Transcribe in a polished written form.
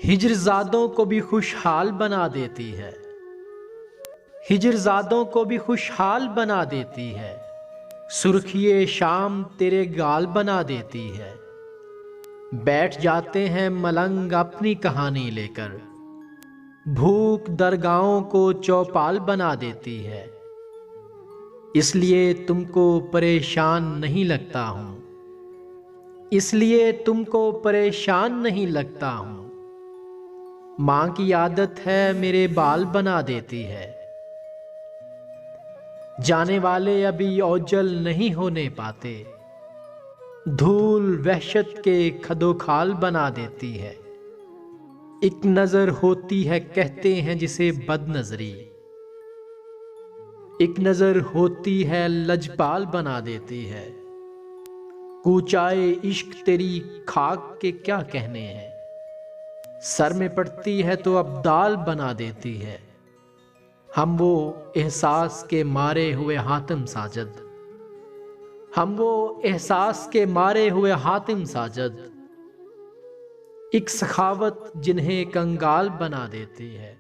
ہجرزادوں کو بھی خوشحال بنا دیتی ہے، ہجرزادوں کو بھی خوشحال بنا دیتی ہے، سرخی شام تیرے گال بنا دیتی ہے۔ بیٹھ جاتے ہیں ملنگ اپنی کہانی لے کر، بھوک درگاہوں کو چوپال بنا دیتی ہے۔ اس لیے تم کو پریشان نہیں لگتا ہوں، اس لیے تم کو پریشان نہیں لگتا ہوں۔ ماں کی عادت ہے میرے بال بنا دیتی ہے، جانے والے ابھی اوجل نہیں ہونے پاتے، دھول وحشت کے کھدو کھال بنا دیتی ہے۔ ایک نظر ہوتی ہے کہتے ہیں جسے بد نظری، ایک نظر ہوتی ہے لجپال بنا دیتی ہے۔ کوچائے عشق تیری خاک کے کیا کہنے ہیں، سر میں پڑتی ہے تو ابدال بنا دیتی ہے۔ ہم وہ احساس کے مارے ہوئے حاتم ساجد، ہم وہ احساس کے مارے ہوئے حاتم ساجد، ایک سخاوت جنہیں کنگال بنا دیتی ہے۔